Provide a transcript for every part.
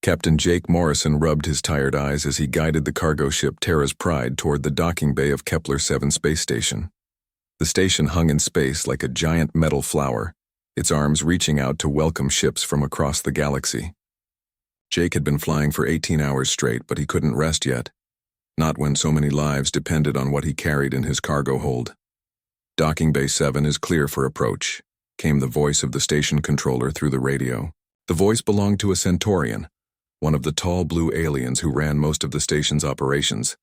Captain Jake Morrison rubbed his tired eyes as he guided the cargo ship Terra's Pride toward the docking bay of Kepler-7 space station. The station hung in space like a giant metal flower, its arms reaching out to welcome ships from across the galaxy. Jake had been flying for 18 hours straight, but he couldn't rest yet. Not when so many lives depended on what he carried in his cargo hold. "Docking Bay 7 is clear for approach," came the voice of the station controller through the radio. The voice belonged to a Centaurian, one of the tall blue aliens who ran most of the station's operations.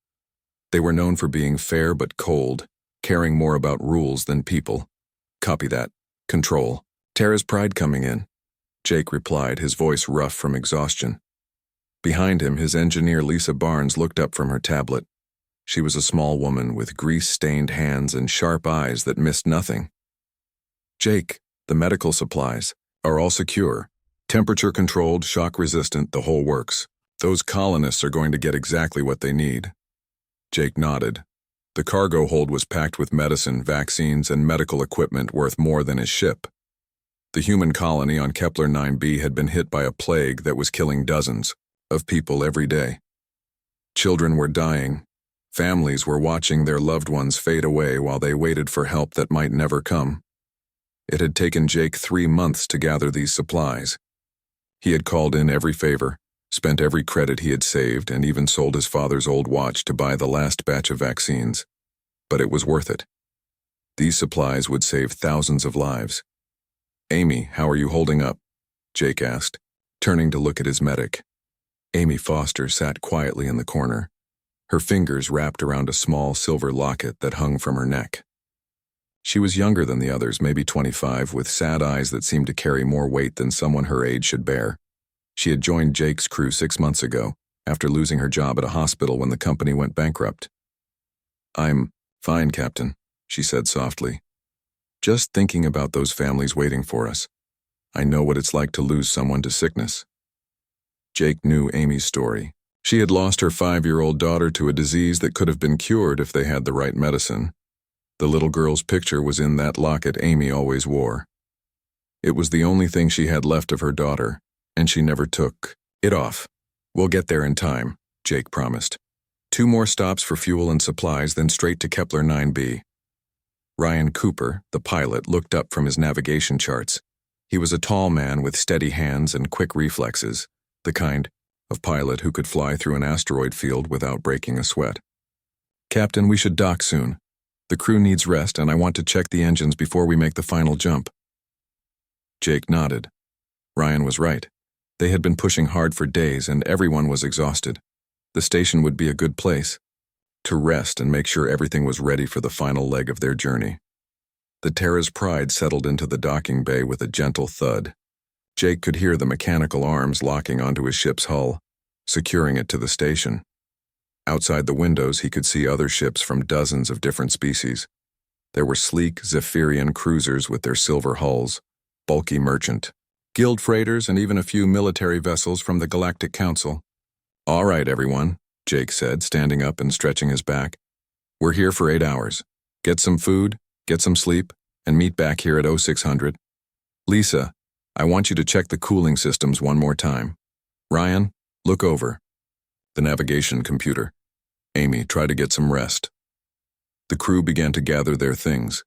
They were known for being fair but cold, caring more about rules than people. "Copy that. Control. Terra's Pride coming in," Jake replied, his voice rough from exhaustion. Behind him, his engineer Lisa Barnes looked up from her tablet. She was a small woman with grease-stained hands and sharp eyes that missed nothing. "Jake, the medical supplies are all secure. Temperature-controlled, shock-resistant, the whole works. Those colonists are going to get exactly what they need." Jake nodded. The cargo hold was packed with medicine, vaccines, and medical equipment worth more than his ship. The human colony on Kepler 9b had been hit by a plague that was killing dozens of people every day. Children were dying. Families were watching their loved ones fade away while they waited for help that might never come. It had taken Jake 3 months to gather these supplies. He had called in every favor, spent every credit he had saved, and even sold his father's old watch to buy the last batch of vaccines. But it was worth it. These supplies would save thousands of lives. "Amy, how are you holding up?" Jake asked, turning to look at his medic. Amy Foster sat quietly in the corner, her fingers wrapped around a small silver locket that hung from her neck. She was younger than the others, maybe 25, with sad eyes that seemed to carry more weight than someone her age should bear. She had joined Jake's crew 6 months ago, after losing her job at a hospital when the company went bankrupt. "I'm fine, Captain," she said softly. "Just thinking about those families waiting for us. I know what it's like to lose someone to sickness." Jake knew Amy's story. She had lost her 5-year-old daughter to a disease that could have been cured if they had the right medicine. The little girl's picture was in that locket Amy always wore. It was the only thing she had left of her daughter, and she never took it off. "We'll get there in time," Jake promised. 2 more stops for fuel and supplies, then straight to Kepler 9b. Ryan Cooper, the pilot, looked up from his navigation charts. He was a tall man with steady hands and quick reflexes, the kind of pilot who could fly through an asteroid field without breaking a sweat. "Captain, we should dock soon. The crew needs rest, and I want to check the engines before we make the final jump." Jake nodded. Ryan was right. They had been pushing hard for days, and everyone was exhausted. The station would be a good place to rest and make sure everything was ready for the final leg of their journey. The Terra's Pride settled into the docking bay with a gentle thud. Jake could hear the mechanical arms locking onto his ship's hull, securing it to the station. Outside the windows, he could see other ships from dozens of different species. There were sleek Zephyrian cruisers with their silver hulls, bulky merchant, guild freighters, and even a few military vessels from the Galactic Council. "All right, everyone," Jake said, standing up and stretching his back. "We're here for 8 hours. Get some food, get some sleep, and meet back here at 0600. Lisa, I want you to check the cooling systems one more time. Ryan, look over the navigation computer. Amy, try to get some rest." The crew began to gather their things.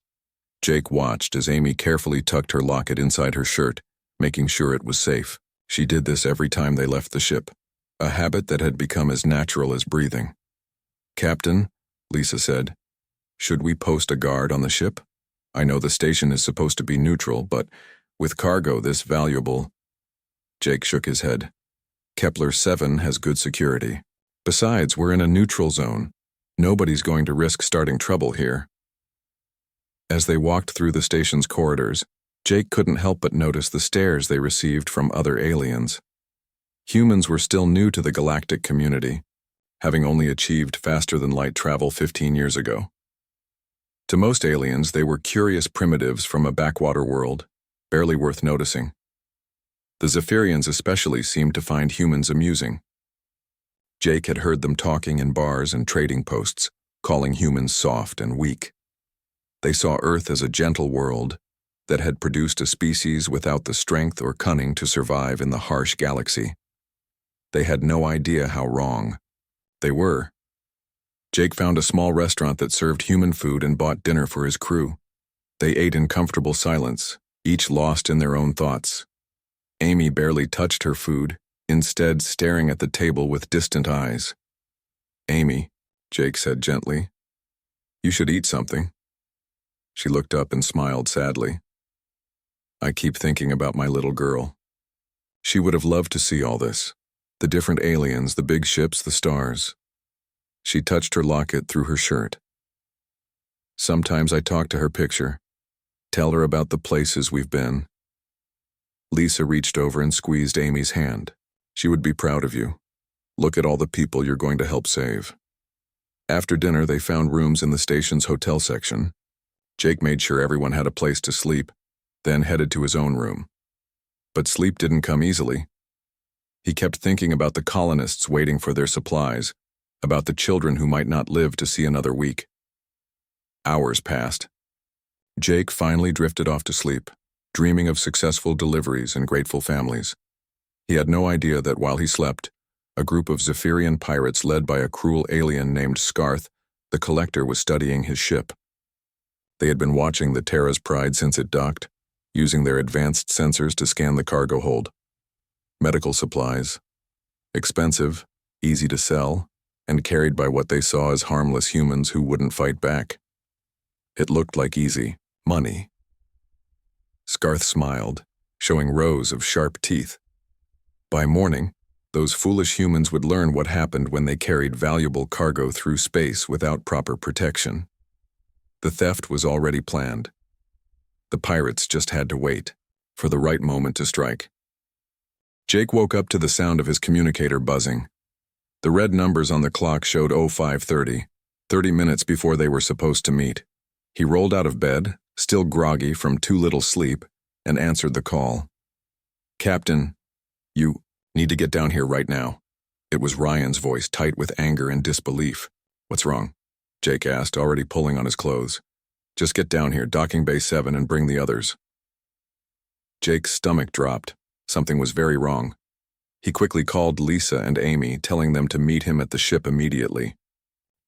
Jake watched as Amy carefully tucked her locket inside her shirt, making sure it was safe. She did this every time they left the ship, a habit that had become as natural as breathing. "Captain," Lisa said, "should we post a guard on the ship? I know the station is supposed to be neutral, but with cargo this valuable..." Jake shook his head. "Kepler 7 has good security. Besides, we're in a neutral zone. Nobody's going to risk starting trouble here." As they walked through the station's corridors, Jake couldn't help but notice the stares they received from other aliens. Humans were still new to the galactic community, having only achieved faster-than-light travel 15 years ago. To most aliens, they were curious primitives from a backwater world, barely worth noticing. The Zephyrians especially seemed to find humans amusing. Jake had heard them talking in bars and trading posts, calling humans soft and weak. They saw Earth as a gentle world that had produced a species without the strength or cunning to survive in the harsh galaxy. They had no idea how wrong they were. Jake found a small restaurant that served human food and bought dinner for his crew. They ate in comfortable silence, each lost in their own thoughts. Amy barely touched her food, instead staring at the table with distant eyes. "Amy," Jake said gently, "you should eat something." She looked up and smiled sadly. "I keep thinking about my little girl. She would have loved to see all this. The different aliens, the big ships, the stars." She touched her locket through her shirt. "Sometimes I talk to her picture, tell her about the places we've been." Lisa reached over and squeezed Amy's hand. "She would be proud of you. Look at all the people you're going to help save." After dinner, they found rooms in the station's hotel section. Jake made sure everyone had a place to sleep, then headed to his own room. But sleep didn't come easily. He kept thinking about the colonists waiting for their supplies, about the children who might not live to see another week. Hours passed. Jake finally drifted off to sleep, dreaming of successful deliveries and grateful families. He had no idea that while he slept, a group of Zephyrian pirates led by a cruel alien named Scarth, the Collector, was studying his ship. They had been watching the Terra's Pride since it docked, using their advanced sensors to scan the cargo hold. Medical supplies. Expensive, easy to sell, and carried by what they saw as harmless humans who wouldn't fight back. It looked like easy money. Scarth smiled, showing rows of sharp teeth. By morning, those foolish humans would learn what happened when they carried valuable cargo through space without proper protection. The theft was already planned. The pirates just had to wait for the right moment to strike. Jake woke up to the sound of his communicator buzzing. The red numbers on the clock showed 05:30, 30 minutes before they were supposed to meet. He rolled out of bed, still groggy from too little sleep, and answered the call. "Captain, you need to get down here right now." It was Ryan's voice, tight with anger and disbelief. "What's wrong?" Jake asked, already pulling on his clothes. "Just get down here, docking bay 7, and bring the others." Jake's stomach dropped. Something was very wrong. He quickly called Lisa and Amy, telling them to meet him at the ship immediately.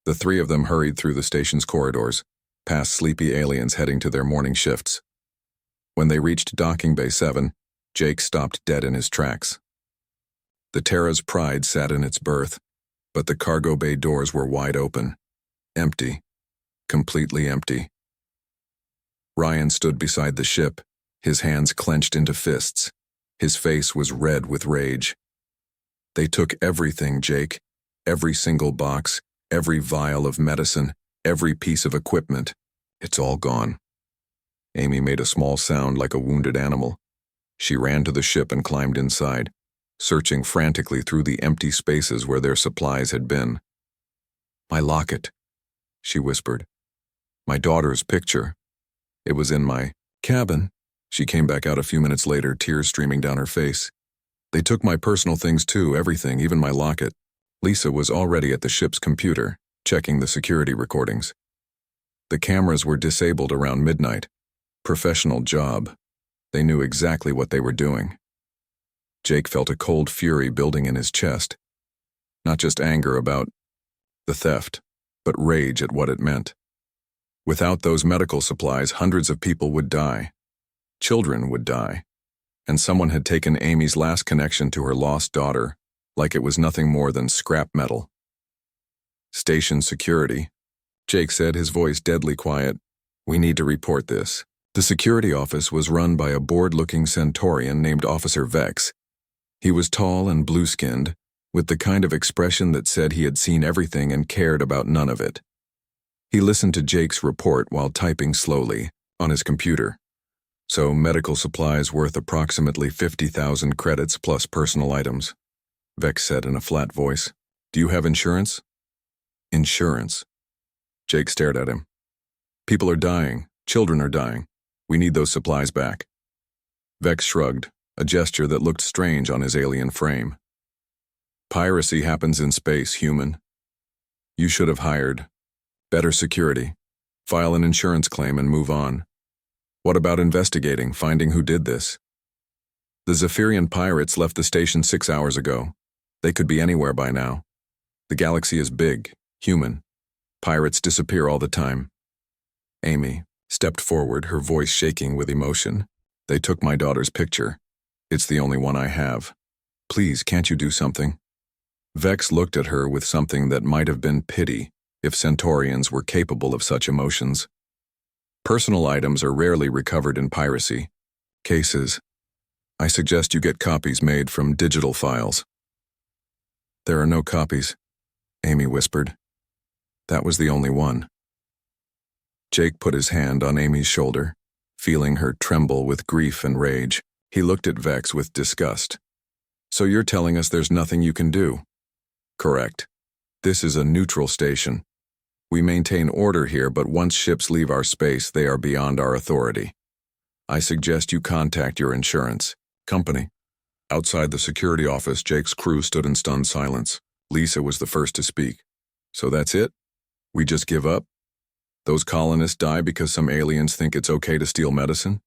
The three of them hurried through the station's corridors, past sleepy aliens heading to their morning shifts. When they reached docking bay 7, Jake stopped dead in his tracks. The Terra's Pride sat in its berth, but the cargo bay doors were wide open. Empty. Completely empty. Ryan stood beside the ship, his hands clenched into fists. His face was red with rage. "They took everything, Jake. Every single box, every vial of medicine, every piece of equipment. It's all gone." Amy made a small sound like a wounded animal. She ran to the ship and climbed inside, searching frantically through the empty spaces where their supplies had been. "My locket," she whispered. "My daughter's picture. It was in my cabin." She came back out a few minutes later, tears streaming down her face. "They took my personal things too, everything, even my locket." Lisa was already at the ship's computer, checking the security recordings. The cameras were disabled around midnight. Professional job. They knew exactly what they were doing. Jake felt a cold fury building in his chest. Not just anger about the theft, but rage at what it meant. Without those medical supplies, hundreds of people would die. Children would die. And someone had taken Amy's last connection to her lost daughter, like it was nothing more than scrap metal. "Station security," Jake said, his voice deadly quiet. "We need to report this." The security office was run by a bored-looking Centaurian named Officer Vex. He was tall and blue-skinned, with the kind of expression that said he had seen everything and cared about none of it. He listened to Jake's report while typing slowly on his computer. "So, medical supplies worth approximately 50,000 credits plus personal items," Vex said in a flat voice. "Do you have insurance?" "Insurance?" Jake stared at him. "People are dying. Children are dying. We need those supplies back." Vex shrugged, a gesture that looked strange on his alien frame. "Piracy happens in space, human. You should have hired better security. File an insurance claim and move on. What about investigating, finding who did this?" "The Zephyrian pirates left the station 6 hours ago. They could be anywhere by now. The galaxy is big, human. Pirates disappear all the time. Amy stepped forward, her voice shaking with emotion. They took my daughter's picture. It's the only one I have. Please, can't you do something? Vex looked at her with something that might have been pity if Centaurians were capable of such emotions. Personal items are rarely recovered in piracy cases. I suggest you get copies made from digital files. There are no copies, Amy whispered. That was the only one. Jake put his hand on Amy's shoulder, feeling her tremble with grief and rage. He looked at Vex with disgust. So you're telling us there's nothing you can do? Correct. This is a neutral station. We maintain order here, but once ships leave our space, they are beyond our authority. I suggest you contact your insurance company. Outside the security office, Jake's crew stood in stunned silence. Lisa was the first to speak. So that's it? We just give up? Those colonists die because some aliens think it's okay to steal medicine?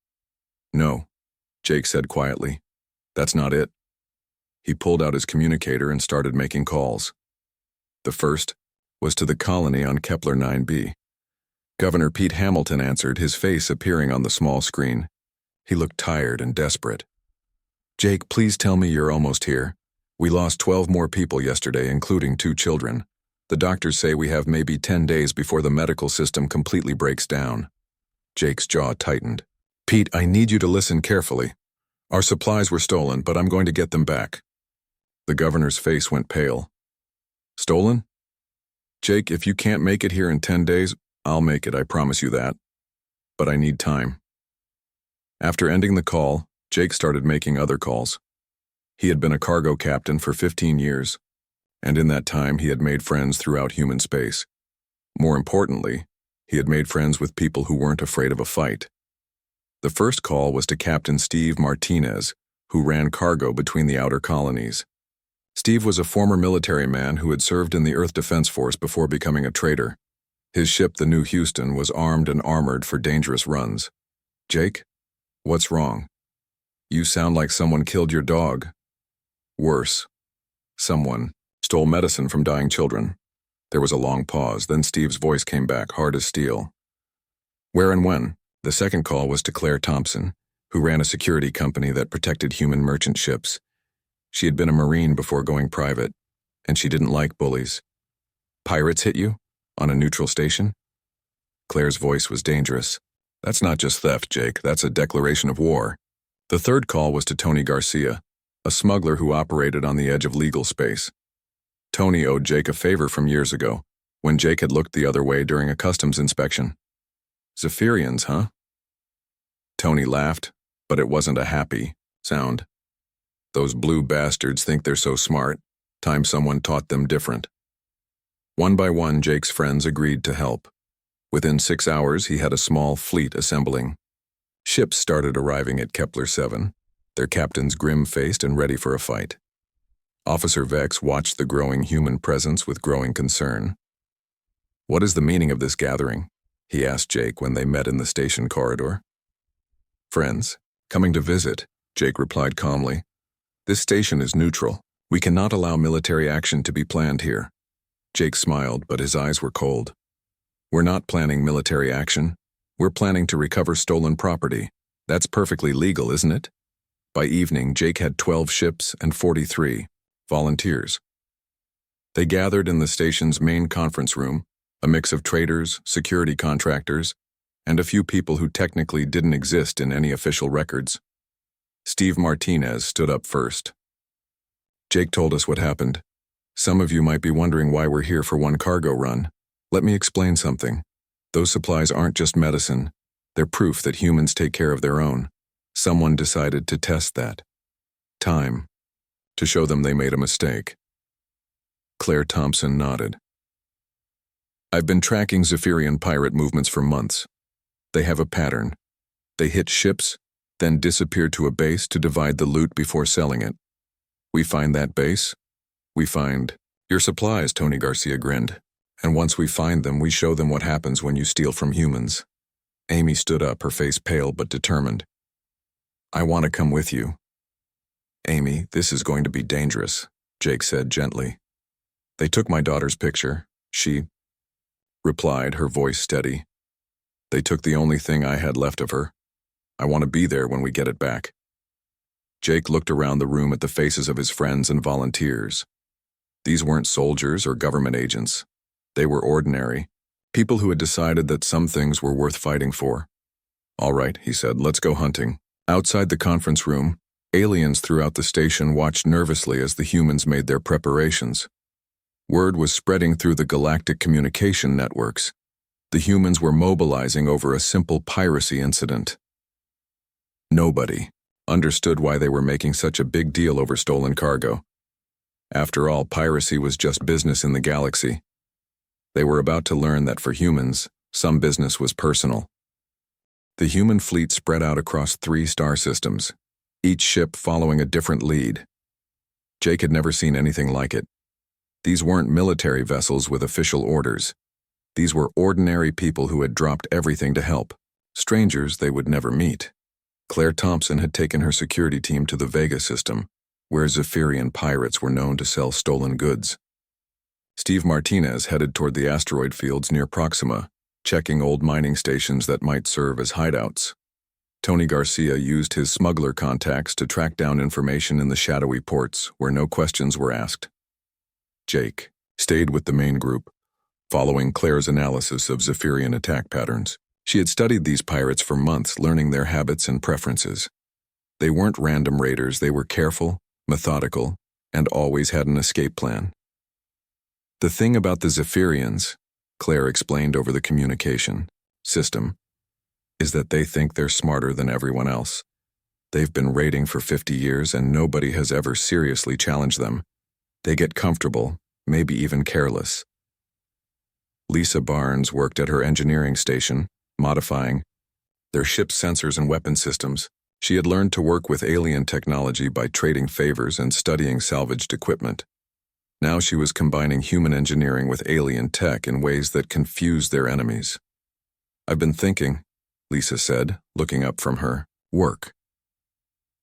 No, Jake said quietly. That's not it. He pulled out his communicator and started making calls. The first was to the colony on Kepler 9b. Governor Pete Hamilton answered, his face appearing on the small screen. He looked tired and desperate. Jake, please tell me you're almost here. We lost 12 more people yesterday, including 2 children. The doctors say we have maybe 10 days before the medical system completely breaks down. Jake's jaw tightened. Pete, I need you to listen carefully. Our supplies were stolen, but I'm going to get them back. The governor's face went pale. Stolen? Jake, if you can't make it here in 10 days, I'll make it, I promise you that. But I need time. After ending the call, Jake started making other calls. He had been a cargo captain for 15 years, and in that time he had made friends throughout human space. More importantly, he had made friends with people who weren't afraid of a fight. The first call was to Captain Steve Martinez, who ran cargo between the outer colonies. Steve was a former military man who had served in the Earth Defense Force before becoming a trader. His ship, the New Houston, was armed and armored for dangerous runs. Jake? What's wrong? You sound like someone killed your dog. Worse. Someone stole medicine from dying children. There was a long pause, then Steve's voice came back, hard as steel. Where and when? The second call was to Claire Thompson, who ran a security company that protected human merchant ships. She had been a Marine before going private, and she didn't like bullies. Pirates hit you? On a neutral station? Claire's voice was dangerous. That's not just theft, Jake. That's a declaration of war. The third call was to Tony Garcia, a smuggler who operated on the edge of legal space. Tony owed Jake a favor from years ago, when Jake had looked the other way during a customs inspection. Zephyrians, huh? Tony laughed, but it wasn't a happy sound. Those blue bastards think they're so smart. Time someone taught them different. One by one, Jake's friends agreed to help. Within 6 hours, he had a small fleet assembling. Ships started arriving at Kepler 7, their captains grim-faced and ready for a fight. Officer Vex watched the growing human presence with growing concern. What is the meaning of this gathering? He asked Jake when they met in the station corridor. Friends, coming to visit, Jake replied calmly. This station is neutral. We cannot allow military action to be planned here. Jake smiled, but his eyes were cold. We're not planning military action. We're planning to recover stolen property. That's perfectly legal, isn't it? By evening, Jake had 12 ships and 43 volunteers. They gathered in the station's main conference room, a mix of traders, security contractors, and a few people who technically didn't exist in any official records. Steve Martinez stood up first. Jake told us what happened. Some of you might be wondering why we're here for one cargo run. Let me explain something. Those supplies aren't just medicine. They're proof that humans take care of their own. Someone decided to test that. Time. To show them they made a mistake. Claire Thompson nodded. I've been tracking Zephyrian pirate movements for months. They have a pattern. They hit ships, then disappear to a base to divide the loot before selling it. We find that base. We find your supplies, Tony Garcia grinned. And once we find them, we show them what happens when you steal from humans. Amy stood up, her face pale but determined. I want to come with you. Amy, this is going to be dangerous. Jake said gently. They took my daughter's picture, she replied, her voice steady. They took the only thing I had left of her. I want to be there when we get it back. Jake looked around the room at the faces of his friends and volunteers. These weren't soldiers or government agents. They were ordinary, people who had decided that some things were worth fighting for. All right, he said, let's go hunting. Outside the conference room, aliens throughout the station watched nervously as the humans made their preparations. Word was spreading through the galactic communication networks. The humans were mobilizing over a simple piracy incident. Nobody understood why they were making such a big deal over stolen cargo. After all, piracy was just business in the galaxy. They were about to learn that for humans, some business was personal. The human fleet spread out across 3 star systems, each ship following a different lead. Jake had never seen anything like it. These weren't military vessels with official orders. These were ordinary people who had dropped everything to help, strangers they would never meet. Claire Thompson had taken her security team to the Vega system, where Zephyrian pirates were known to sell stolen goods. Steve Martinez headed toward the asteroid fields near Proxima, checking old mining stations that might serve as hideouts. Tony Garcia used his smuggler contacts to track down information in the shadowy ports where no questions were asked. Jake stayed with the main group, following Claire's analysis of Zephyrian attack patterns. She had studied these pirates for months, learning their habits and preferences. They weren't random raiders, they were careful, methodical, and always had an escape plan. The thing about the Zephyrians, Claire explained over the communication system, is that they think they're smarter than everyone else. They've been raiding for 50 years and nobody has ever seriously challenged them. They get comfortable, maybe even careless. Lisa Barnes worked at her engineering station, modifying their ship's sensors and weapon systems. She had learned to work with alien technology by trading favors and studying salvaged equipment. Now she was combining human engineering with alien tech in ways that confused their enemies. I've been thinking, Lisa said, looking up from her work.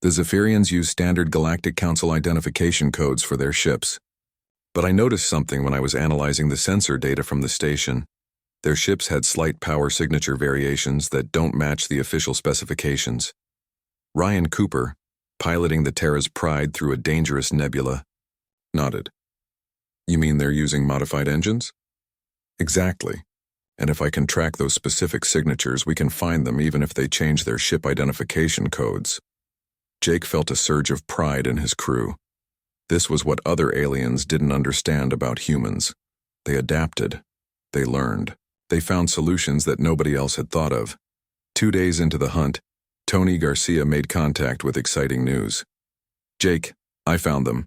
The Zephyrians use standard Galactic Council identification codes for their ships. But I noticed something when I was analyzing the sensor data from the station. Their ships had slight power signature variations that don't match the official specifications. Ryan Cooper, piloting the Terra's Pride through a dangerous nebula, nodded. You mean they're using modified engines? Exactly. And if I can track those specific signatures, we can find them even if they change their ship identification codes. Jake felt a surge of pride in his crew. This was what other aliens didn't understand about humans. They adapted. They learned. They found solutions that nobody else had thought of. 2 days into the hunt, Tony Garcia made contact with exciting news. Jake, I found them.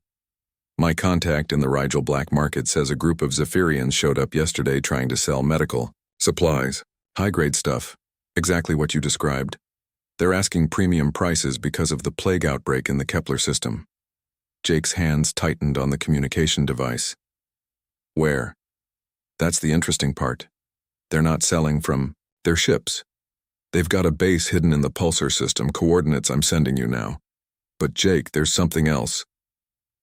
My contact in the Rigel black market says a group of Zephyrians showed up yesterday trying to sell medical supplies, high-grade stuff, exactly what you described. They're asking premium prices because of the plague outbreak in the Kepler system. Jake's hands tightened on the communication device. Where? That's the interesting part. They're not selling from their ships. They've got a base hidden in the pulsar system, coordinates I'm sending you now. But Jake, there's something else.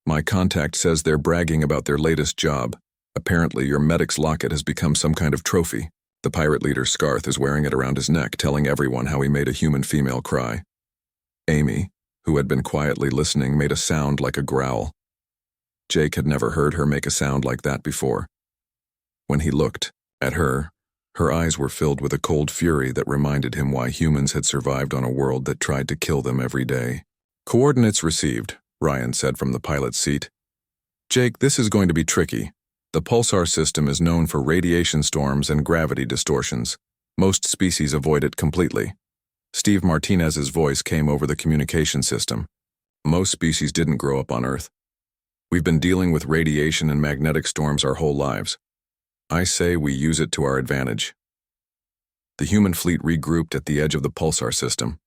My contact says they're bragging about their latest job. Apparently your medic's locket has become some kind of trophy. The pirate leader Scarth is wearing it around his neck, telling everyone how he made a human female cry. Amy, who had been quietly listening, made a sound like a growl. Jake had never heard her make a sound like that before. When he looked at her eyes were filled with a cold fury that reminded him why humans had survived on a world that tried to kill them every day. Coordinates received, Ryan said from the pilot's seat. Jake, this is going to be tricky. The pulsar system is known for radiation storms and gravity distortions. Most species avoid it completely. Steve Martinez's voice came over the communication system. Most species didn't grow up on Earth. We've been dealing with radiation and magnetic storms our whole lives. I say we use it to our advantage. The human fleet regrouped at the edge of the pulsar system.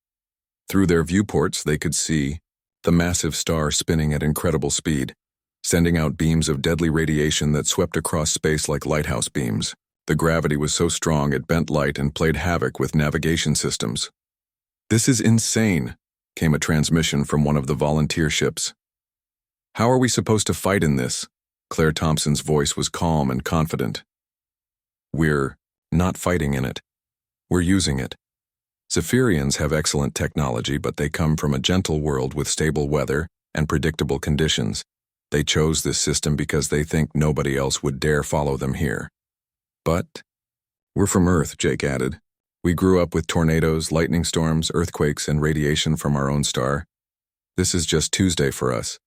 Through their viewports, they could see the massive star spinning at incredible speed, sending out beams of deadly radiation that swept across space like lighthouse beams. The gravity was so strong it bent light and played havoc with navigation systems. This is insane, came a transmission from one of the volunteer ships. How are we supposed to fight in this? Claire Thompson's voice was calm and confident. We're not fighting in it. We're using it. Zephyrians have excellent technology, but they come from a gentle world with stable weather and predictable conditions. They chose this system because they think nobody else would dare follow them here. But we're from Earth, Jake added. We grew up with tornadoes, lightning storms, earthquakes, and radiation from our own star. This is just Tuesday for us.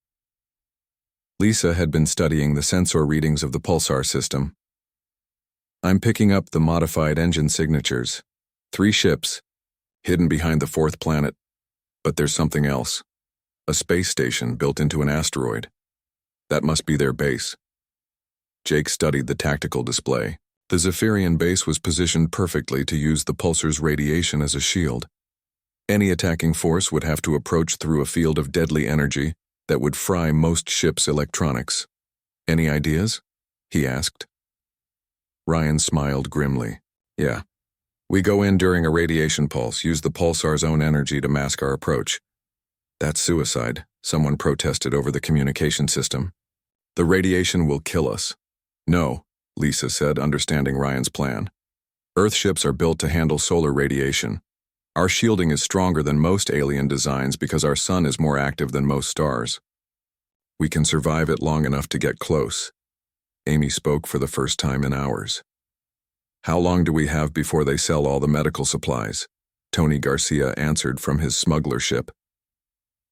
Lisa had been studying the sensor readings of the pulsar system. I'm picking up the modified engine signatures. 3 ships, hidden behind the 4th planet. But there's something else. A space station built into an asteroid. That must be their base. Jake studied the tactical display. The Zephyrian base was positioned perfectly to use the pulsar's radiation as a shield. Any attacking force would have to approach through a field of deadly energy that would fry most ships' electronics. Any ideas? He asked. Ryan smiled grimly. Yeah. We go in during a radiation pulse, use the pulsar's own energy to mask our approach. That's suicide, someone protested over the communication system. The radiation will kill us. No, Lisa said, understanding Ryan's plan. Earth ships are built to handle solar radiation. Our shielding is stronger than most alien designs because our sun is more active than most stars. We can survive it long enough to get close. Amy spoke for the first time in hours. How long do we have before they sell all the medical supplies? Tony Garcia answered from his smuggler ship.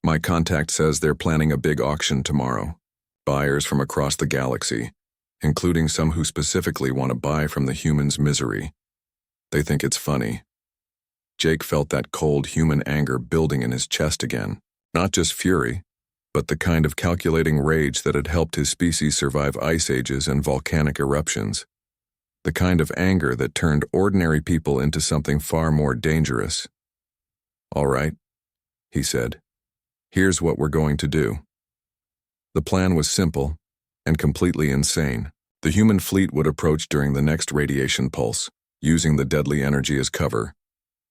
My contact says they're planning a big auction tomorrow. Buyers from across the galaxy, including some who specifically want to buy from the humans' misery. They think it's funny. Jake felt that cold human anger building in his chest again. Not just fury, but the kind of calculating rage that had helped his species survive ice ages and volcanic eruptions. The kind of anger that turned ordinary people into something far more dangerous. All right, he said. Here's what we're going to do. The plan was simple and completely insane. The human fleet would approach during the next radiation pulse, using the deadly energy as cover.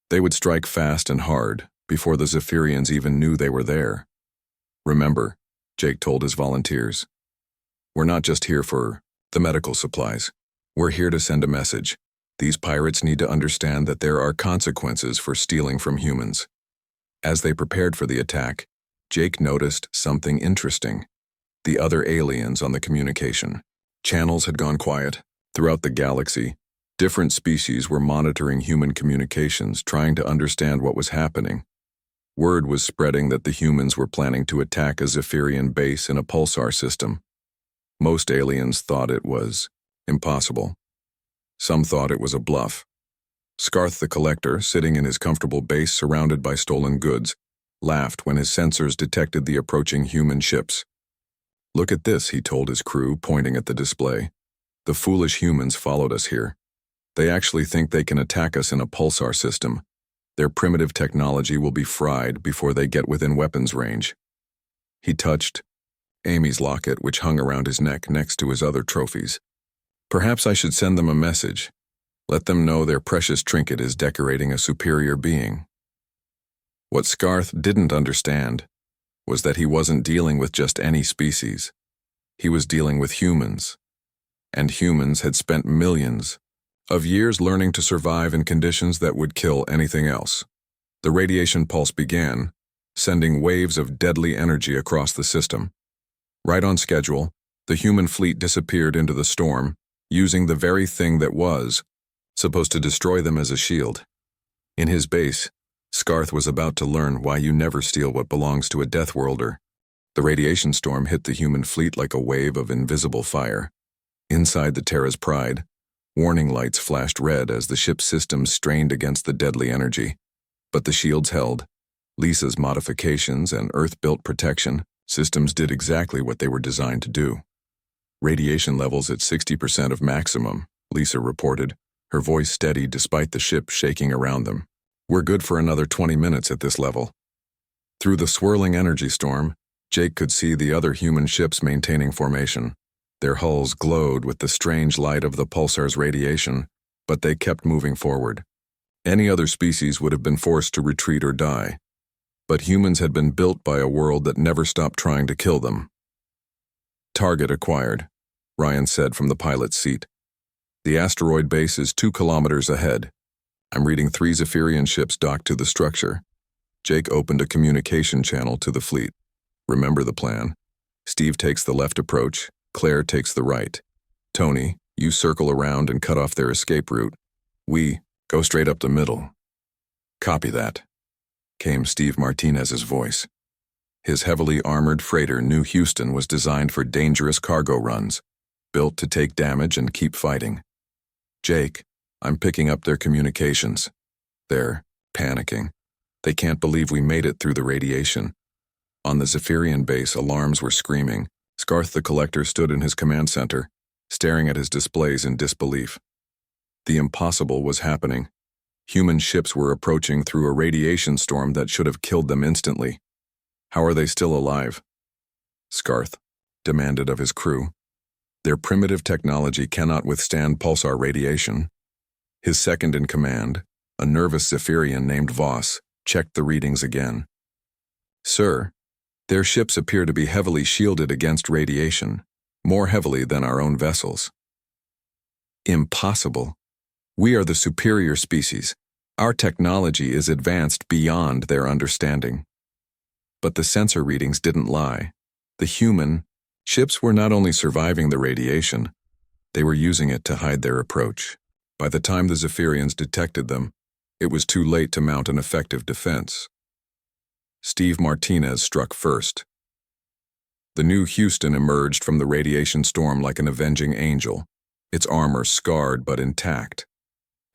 They would strike fast and hard, before the Zephyrians even knew they were there. Remember, Jake told his volunteers, we're not just here for the medical supplies. We're here to send a message. These pirates need to understand that there are consequences for stealing from humans. As they prepared for the attack, Jake noticed something interesting. The other aliens on the communication channels had gone quiet. Throughout the galaxy, different species were monitoring human communications, trying to understand what was happening. Word was spreading that the humans were planning to attack a Zephyrian base in a pulsar system. Most aliens thought it was impossible. Some thought it was a bluff. Scarth the Collector, sitting in his comfortable base surrounded by stolen goods, laughed when his sensors detected the approaching human ships. Look at this, he told his crew, pointing at the display. The foolish humans followed us here. They actually think they can attack us in a pulsar system. Their primitive technology will be fried before they get within weapons range. He touched Amy's locket, which hung around his neck next to his other trophies. Perhaps I should send them a message. Let them know their precious trinket is decorating a superior being. What Scarth didn't understand was that he wasn't dealing with just any species. He was dealing with humans. And humans had spent millions of years learning to survive in conditions that would kill anything else. The radiation pulse began, sending waves of deadly energy across the system. Right on schedule, the human fleet disappeared into the storm, using the very thing that was supposed to destroy them as a shield. In his base, Scarth was about to learn why you never steal what belongs to a Deathworlder. The radiation storm hit the human fleet like a wave of invisible fire. Inside the Terra's Pride, warning lights flashed red as the ship's systems strained against the deadly energy. But the shields held. Lisa's modifications and Earth-built protection systems did exactly what they were designed to do. Radiation levels at 60% of maximum, Lisa reported, her voice steady despite the ship shaking around them. We're good for another 20 minutes at this level. Through the swirling energy storm, Jake could see the other human ships maintaining formation. Their hulls glowed with the strange light of the pulsar's radiation, but they kept moving forward. Any other species would have been forced to retreat or die. But humans had been built by a world that never stopped trying to kill them. Target acquired, Ryan said from the pilot's seat. The asteroid base is 2 kilometers ahead. I'm reading 3 Zephyrian ships docked to the structure. Jake opened a communication channel to the fleet. Remember the plan. Steve takes the left approach, Claire takes the right. Tony, you circle around and cut off their escape route. We go straight up the middle. Copy that, came Steve Martinez's voice. His heavily armored freighter New Houston was designed for dangerous cargo runs, built to take damage and keep fighting. Jake, I'm picking up their communications. They're panicking. They can't believe we made it through the radiation. On the Zephyrian base, alarms were screaming. Scarth the Collector stood in his command center, staring at his displays in disbelief. The impossible was happening. Human ships were approaching through a radiation storm that should have killed them instantly. How are they still alive? Scarth demanded of his crew. Their primitive technology cannot withstand pulsar radiation. His second in command, a nervous Zephyrian named Voss, checked the readings again. Sir, their ships appear to be heavily shielded against radiation, more heavily than our own vessels. Impossible. We are the superior species. Our technology is advanced beyond their understanding. But the sensor readings didn't lie. The human ships were not only surviving the radiation, they were using it to hide their approach. By the time the Zephyrians detected them, it was too late to mount an effective defense. Steve Martinez struck first. The New Houston emerged from the radiation storm like an avenging angel, its armor scarred but intact.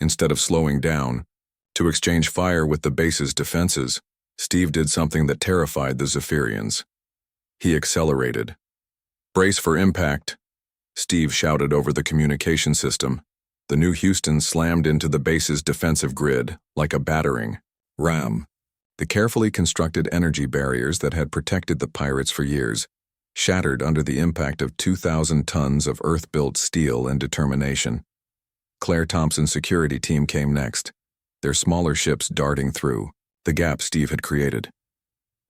Instead of slowing down, to exchange fire with the base's defenses, Steve did something that terrified the Zephyrians. He accelerated. Brace for impact, Steve shouted over the communication system. The New Houston slammed into the base's defensive grid like a battering ram. The carefully constructed energy barriers that had protected the pirates for years shattered under the impact of 2,000 tons of Earth-built steel and determination. Claire Thompson's security team came next, their smaller ships darting through the gap Steve had created.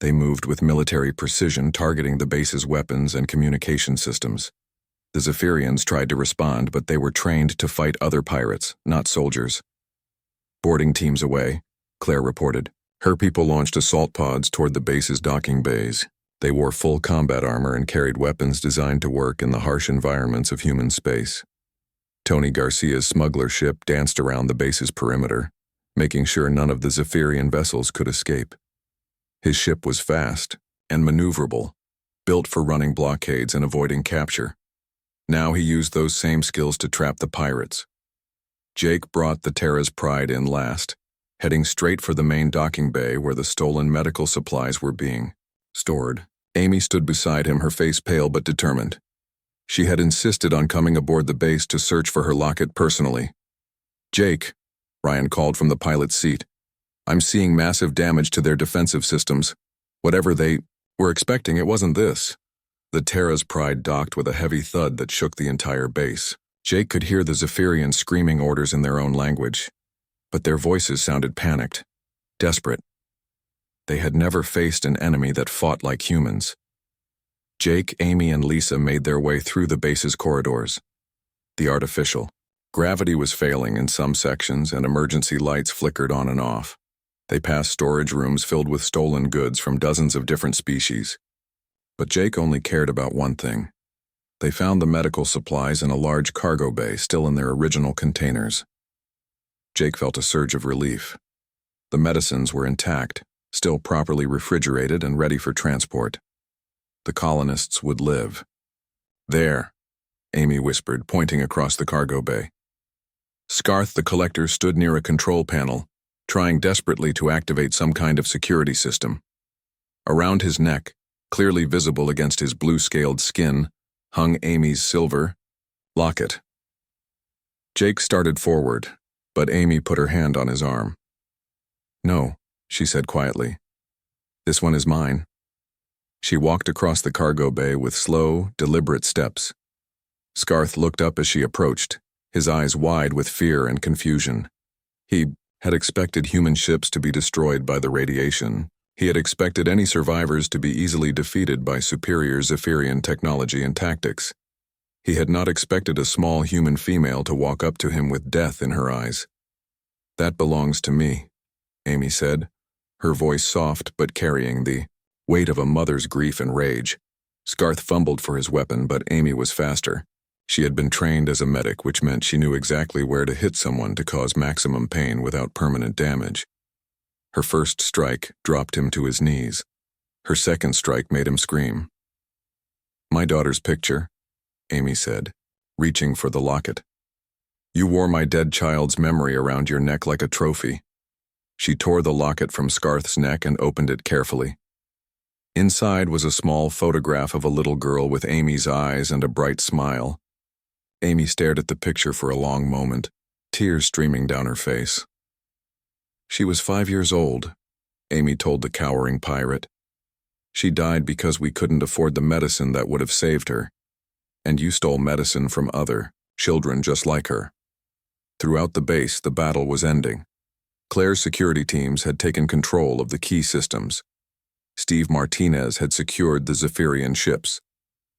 They moved with military precision, targeting the base's weapons and communication systems. The Zephyrians tried to respond, but they were trained to fight other pirates, not soldiers. Boarding teams away, Claire reported. Her people launched assault pods toward the base's docking bays. They wore full combat armor and carried weapons designed to work in the harsh environments of human space. Tony Garcia's smuggler ship danced around the base's perimeter, making sure none of the Zephyrian vessels could escape. His ship was fast and maneuverable, built for running blockades and avoiding capture. Now he used those same skills to trap the pirates. Jake brought the Terra's Pride in last, heading straight for the main docking bay where the stolen medical supplies were being stored. Amy stood beside him, her face pale but determined. She had insisted on coming aboard the base to search for her locket personally. Jake, Ryan called from the pilot's seat. I'm seeing massive damage to their defensive systems. Whatever they were expecting, it wasn't this. The Terra's Pride docked with a heavy thud that shook the entire base. Jake could hear the Zephyrians screaming orders in their own language, but their voices sounded panicked, desperate. They had never faced an enemy that fought like humans. Jake, Amy, and Lisa made their way through the base's corridors. The artificial gravity was failing in some sections, and emergency lights flickered on and off. They passed storage rooms filled with stolen goods from dozens of different species. But Jake only cared about one thing. They found the medical supplies in a large cargo bay still in their original containers. Jake felt a surge of relief. The medicines were intact, still properly refrigerated and ready for transport. The colonists would live. There, Amy whispered, pointing across the cargo bay. Scarth the Collector stood near a control panel, trying desperately to activate some kind of security system. Around his neck, clearly visible against his blue-scaled skin, hung Amy's silver locket. Jake started forward, but Amy put her hand on his arm. No, she said quietly. This one is mine. She walked across the cargo bay with slow, deliberate steps. Scarth looked up as she approached, his eyes wide with fear and confusion. He had expected human ships to be destroyed by the radiation, He had expected any survivors to be easily defeated by superior Zephyrian technology and tactics. He had not expected a small human female to walk up to him with death in her eyes. "That belongs to me," Amy said, her voice soft but carrying the weight of a mother's grief and rage. Scarth fumbled for his weapon, but Amy was faster. She had been trained as a medic, which meant she knew exactly where to hit someone to cause maximum pain without permanent damage. Her first strike dropped him to his knees. Her second strike made him scream. "My daughter's picture," Amy said, reaching for the locket. "You wore my dead child's memory around your neck like a trophy." She tore the locket from Scarth's neck and opened it carefully. Inside was a small photograph of a little girl with Amy's eyes and a bright smile. Amy stared at the picture for a long moment, tears streaming down her face. "She was 5 years old," Amy told the cowering pirate. "She died because we couldn't afford the medicine that would have saved her. And you stole medicine from other children just like her." Throughout the base, the battle was ending. Claire's security teams had taken control of the key systems. Steve Martinez had secured the Zephyrian ships.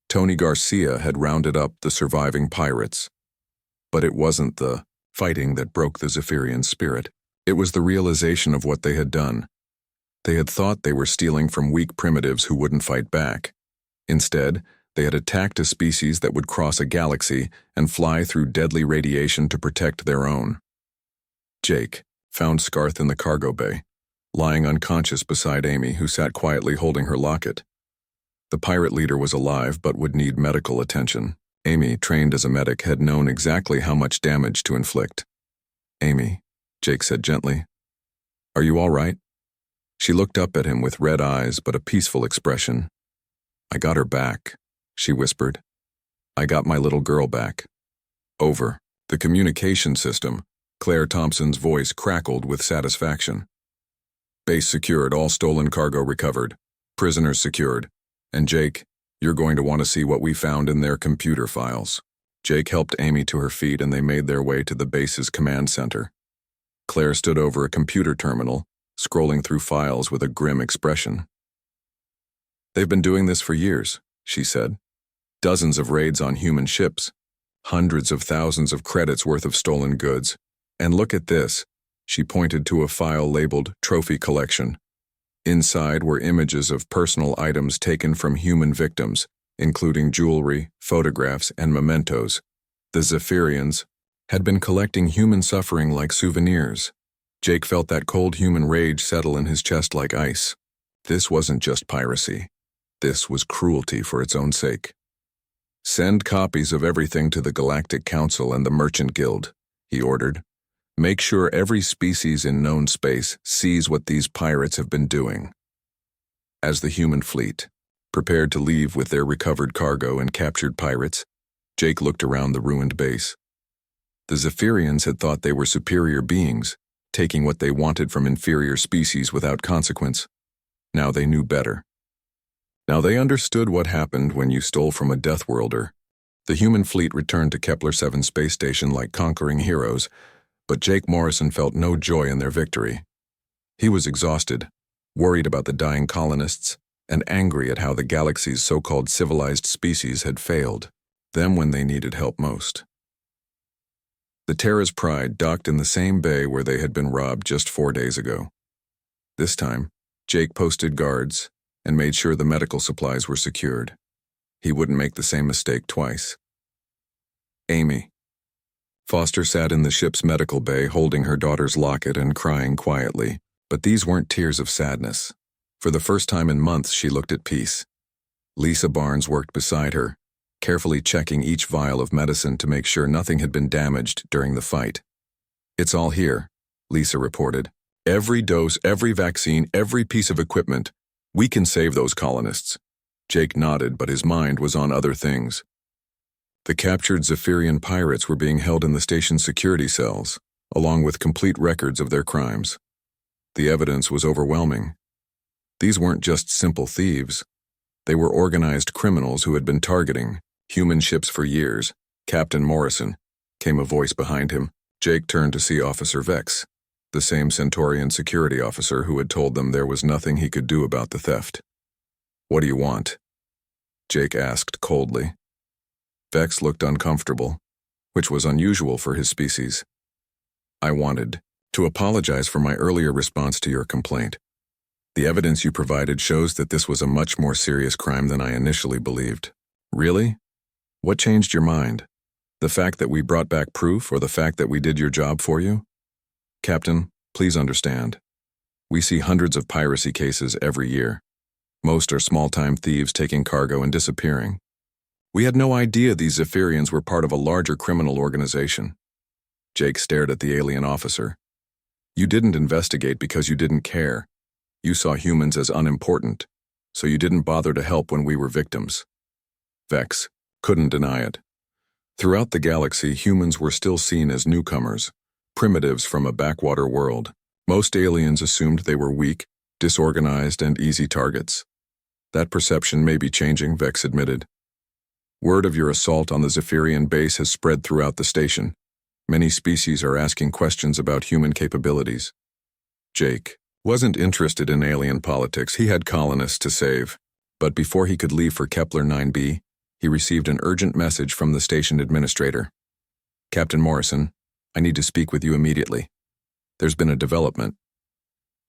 Tony Garcia had rounded up the surviving pirates. But it wasn't the fighting that broke the Zephyrian spirit. It was the realization of what they had done. They had thought they were stealing from weak primitives who wouldn't fight back. Instead, they had attacked a species that would cross a galaxy and fly through deadly radiation to protect their own. Jake found Scarth in the cargo bay, lying unconscious beside Amy, who sat quietly holding her locket. The pirate leader was alive but would need medical attention. Amy, trained as a medic, had known exactly how much damage to inflict. "Amy," Jake said gently, "are you all right?" She looked up at him with red eyes but a peaceful expression. "I got her back," she whispered. "I got my little girl back." Over the communication system, Claire Thompson's voice crackled with satisfaction. "Base secured, all stolen cargo recovered, prisoners secured, and Jake, you're going to want to see what we found in their computer files." Jake helped Amy to her feet and they made their way to the base's command center. Claire stood over a computer terminal, scrolling through files with a grim expression. "They've been doing this for years," she said. "Dozens of raids on human ships, hundreds of thousands of credits worth of stolen goods. And look at this." She pointed to a file labeled Trophy Collection. Inside were images of personal items taken from human victims, including jewelry, photographs, and mementos. The Zephyrians had been collecting human suffering like souvenirs. Jake felt that cold human rage settle in his chest like ice. This wasn't just piracy. This was cruelty for its own sake. "Send copies of everything to the Galactic Council and the Merchant Guild," he ordered. "Make sure every species in known space sees what these pirates have been doing." As the human fleet prepared to leave with their recovered cargo and captured pirates, Jake looked around the ruined base. The Zephyrians had thought they were superior beings, taking what they wanted from inferior species without consequence. Now they knew better. Now they understood what happened when you stole from a Deathworlder. The human fleet returned to Kepler 7 space station like conquering heroes, but Jake Morrison felt no joy in their victory. He was exhausted, worried about the dying colonists, and angry at how the galaxy's so-called civilized species had failed them when they needed help most. The Terra's Pride docked in the same bay where they had been robbed just 4 days ago. This time, Jake posted guards and made sure the medical supplies were secured. He wouldn't make the same mistake twice. Amy. Foster sat in the ship's medical bay holding her daughter's locket and crying quietly, but these weren't tears of sadness. For the first time in months, she looked at peace. Lisa Barnes worked beside her, carefully checking each vial of medicine to make sure nothing had been damaged during the fight. "It's all here," Lisa reported. "Every dose, every vaccine, every piece of equipment. We can save those colonists." Jake nodded, but his mind was on other things. The captured Zephyrian pirates were being held in the station's security cells, along with complete records of their crimes. The evidence was overwhelming. These weren't just simple thieves. They were organized criminals who had been targeting human ships for years. "Captain Morrison," came a voice behind him. Jake turned to see Officer Vex. the same Centaurian security officer who had told them there was nothing he could do about the theft. "What do you want?" Jake asked coldly. Vex looked uncomfortable, which was unusual for his species. "I wanted to apologize for my earlier response to your complaint. The evidence you provided shows that this was a much more serious crime than I initially believed." "Really? What changed your mind? The fact that we brought back proof or the fact that we did your job for you?" "Captain, please understand. We see hundreds of piracy cases every year. Most are small-time thieves taking cargo and disappearing. We had no idea these Zephyrians were part of a larger criminal organization." Jake stared at the alien officer. "You didn't investigate because you didn't care. You saw humans as unimportant, so you didn't bother to help when we were victims." Vex couldn't deny it. Throughout the galaxy, humans were still seen as newcomers, primitives from a backwater world. Most aliens assumed they were weak, disorganized, and easy targets. "That perception may be changing," Vex admitted. "Word of your assault on the Zephyrian base has spread throughout the station. Many species are asking questions about human capabilities." Jake wasn't interested in alien politics. He had colonists to save. But before he could leave for Kepler 9b, he received an urgent message from the station administrator. "Captain Morrison, I need to speak with you immediately. There's been a development."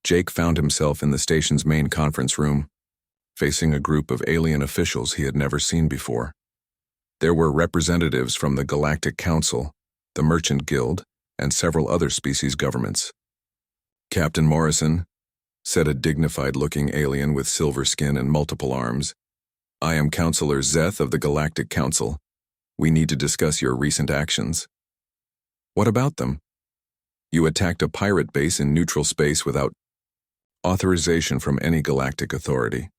Jake found himself in the station's main conference room, facing a group of alien officials he had never seen before. There were representatives from the Galactic Council, the Merchant Guild, and several other species governments. "Captain Morrison," said a dignified-looking alien with silver skin and multiple arms, "I am Counselor Zeth of the Galactic Council. We need to discuss your recent actions." "What about them?" "You attacked a pirate base in neutral space without authorization from any galactic authority.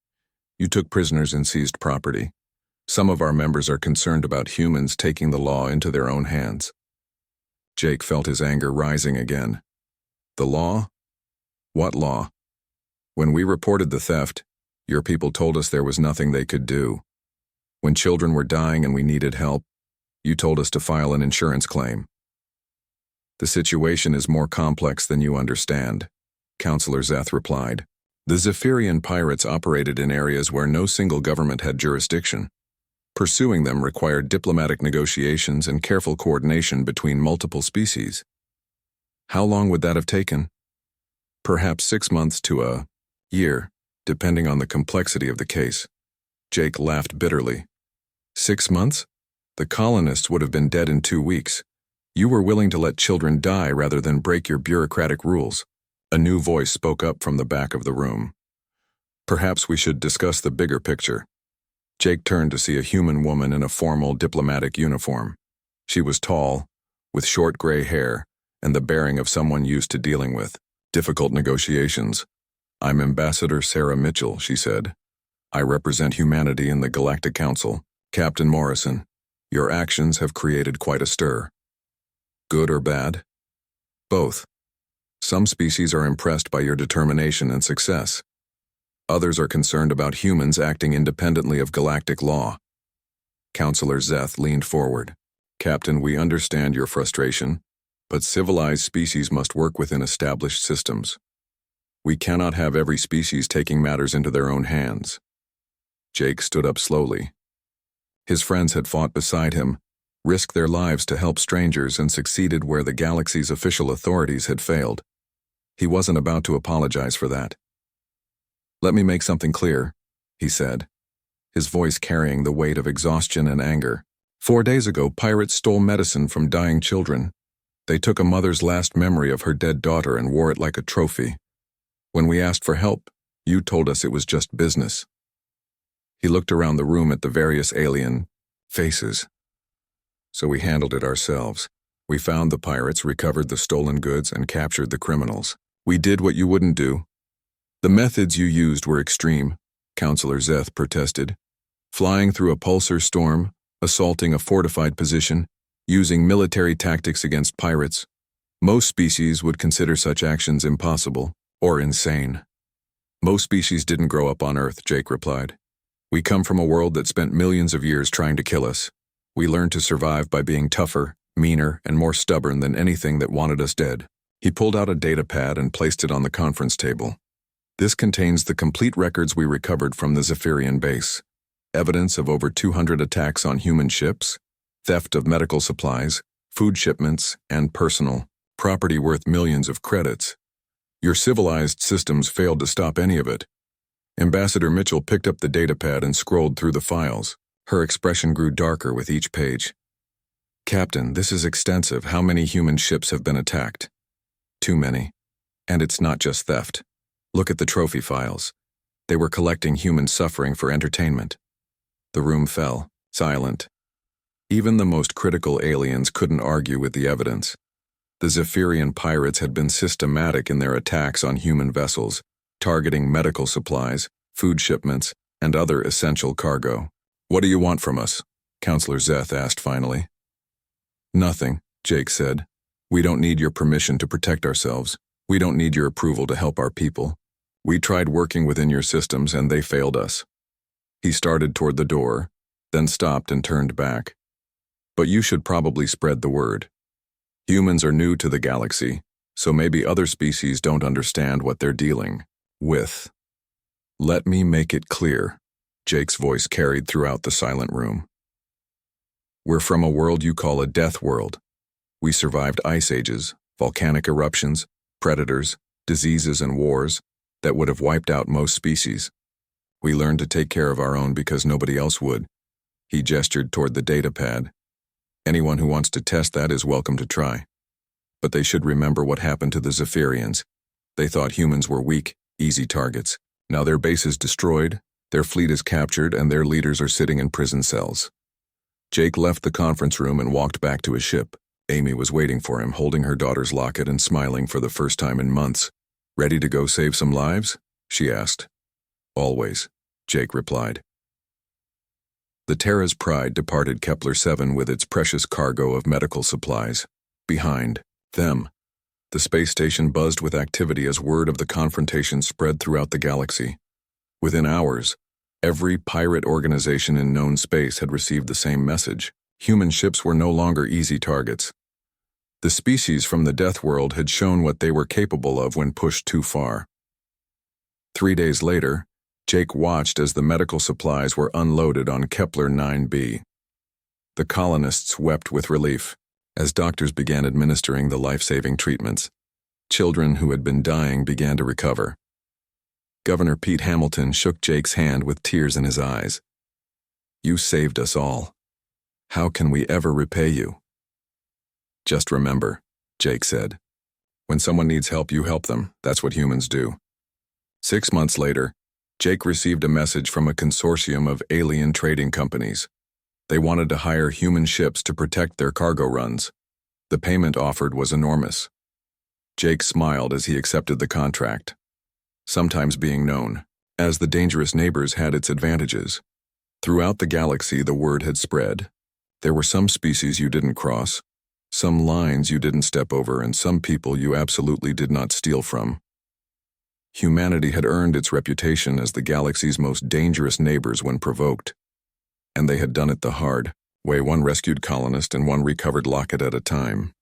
You took prisoners and seized property. Some of our members are concerned about humans taking the law into their own hands." Jake felt his anger rising again. "The law? What law? When we reported the theft, your people told us there was nothing they could do. When children were dying and we needed help, you told us to file an insurance claim." "The situation is more complex than you understand," Counselor Zeth replied. "The Zephyrian pirates operated in areas where no single government had jurisdiction. Pursuing them required diplomatic negotiations and careful coordination between multiple species. How long would that have taken? Perhaps 6 months to a year, depending on the complexity of the case." Jake laughed bitterly. 6 months? The colonists would have been dead in 2 weeks. You were willing to let children die rather than break your bureaucratic rules. A new voice spoke up from the back of the room. "Perhaps we should discuss the bigger picture." Jake turned to see a human woman in a formal diplomatic uniform. She was tall, with short gray hair, and the bearing of someone used to dealing with difficult negotiations. "I'm Ambassador Sarah Mitchell," she said. "I represent humanity in the Galactic Council. Captain Morrison, your actions have created quite a stir." "Good or bad?" "Both. Some species are impressed by your determination and success. Others are concerned about humans acting independently of galactic law." Counselor Zeth leaned forward. "Captain, we understand your frustration, but civilized species must work within established systems. We cannot have every species taking matters into their own hands." Jake stood up slowly. His friends had fought beside him, risked their lives to help strangers, and succeeded where the galaxy's official authorities had failed. He wasn't about to apologize for that. "Let me make something clear," he said, his voice carrying the weight of exhaustion and anger. 4 days ago, pirates stole medicine from dying children. They took a mother's last memory of her dead daughter and wore it like a trophy. When we asked for help, you told us it was just business." He looked around the room at the various alien faces. "So we handled it ourselves. We found the pirates, recovered the stolen goods, and captured the criminals. We did what you wouldn't do." "The methods you used were extreme," Counselor Zeth protested. "Flying through a pulsar storm, assaulting a fortified position, using military tactics against pirates. Most species would consider such actions impossible or insane." "Most species didn't grow up on Earth," Jake replied. "We come from a world that spent millions of years trying to kill us. We learned to survive by being tougher, meaner, and more stubborn than anything that wanted us dead." He pulled out a data pad and placed it on the conference table. This contains the complete records we recovered from the Zephyrian base. Evidence of over 200 attacks on human ships, theft of medical supplies, food shipments, and personal property worth millions of credits. Your civilized systems failed to stop any of it. Ambassador Mitchell picked up the datapad and scrolled through the files. Her expression grew darker with each page. Captain, this is extensive. How many human ships have been attacked? Too many. And it's not just theft. Look at the trophy files. They were collecting human suffering for entertainment. The room fell, silent. Even the most critical aliens couldn't argue with the evidence. The Zephyrian pirates had been systematic in their attacks on human vessels, targeting medical supplies, food shipments, and other essential cargo. What do you want from us? Counselor Zeth asked finally. Nothing, Jake said. We don't need your permission to protect ourselves. We don't need your approval to help our people. We tried working within your systems and they failed us. He started toward the door, then stopped and turned back. But you should probably spread the word. Humans are new to the galaxy, so maybe other species don't understand what they're dealing with. Let me make it clear, Jake's voice carried throughout the silent room. We're from a world you call a death world. We survived ice ages, volcanic eruptions, predators, diseases, and wars that would have wiped out most species. We learned to take care of our own because nobody else would. He gestured toward the datapad. Anyone who wants to test that is welcome to try. But they should remember what happened to the Zephyrians. They thought humans were weak, easy targets. Now their base is destroyed, their fleet is captured, and their leaders are sitting in prison cells. Jake left the conference room and walked back to his ship. Amy was waiting for him, holding her daughter's locket and smiling for the first time in months. Ready to go save some lives? She asked. Always, Jake replied. The Terra's Pride departed Kepler-7 with its precious cargo of medical supplies. Behind them, the space station buzzed with activity as word of the confrontation spread throughout the galaxy. Within hours, every pirate organization in known space had received the same message. Human ships were no longer easy targets. The species from the Death World had shown what they were capable of when pushed too far. 3 days later, Jake watched as the medical supplies were unloaded on Kepler 9b. The colonists wept with relief as doctors began administering the life-saving treatments. Children who had been dying began to recover. Governor Pete Hamilton shook Jake's hand with tears in his eyes. You saved us all. How can we ever repay you? Just remember, Jake said. When someone needs help, you help them. That's what humans do. 6 months later, Jake received a message from a consortium of alien trading companies. They wanted to hire human ships to protect their cargo runs. The payment offered was enormous. Jake smiled as he accepted the contract. Sometimes being known as the dangerous neighbors had its advantages. Throughout the galaxy, the word had spread. There were some species you didn't cross, some lines you didn't step over, and some people you absolutely did not steal from. Humanity had earned its reputation as the galaxy's most dangerous neighbors when provoked. And they had done it the hard way, one rescued colonist and one recovered locket at a time.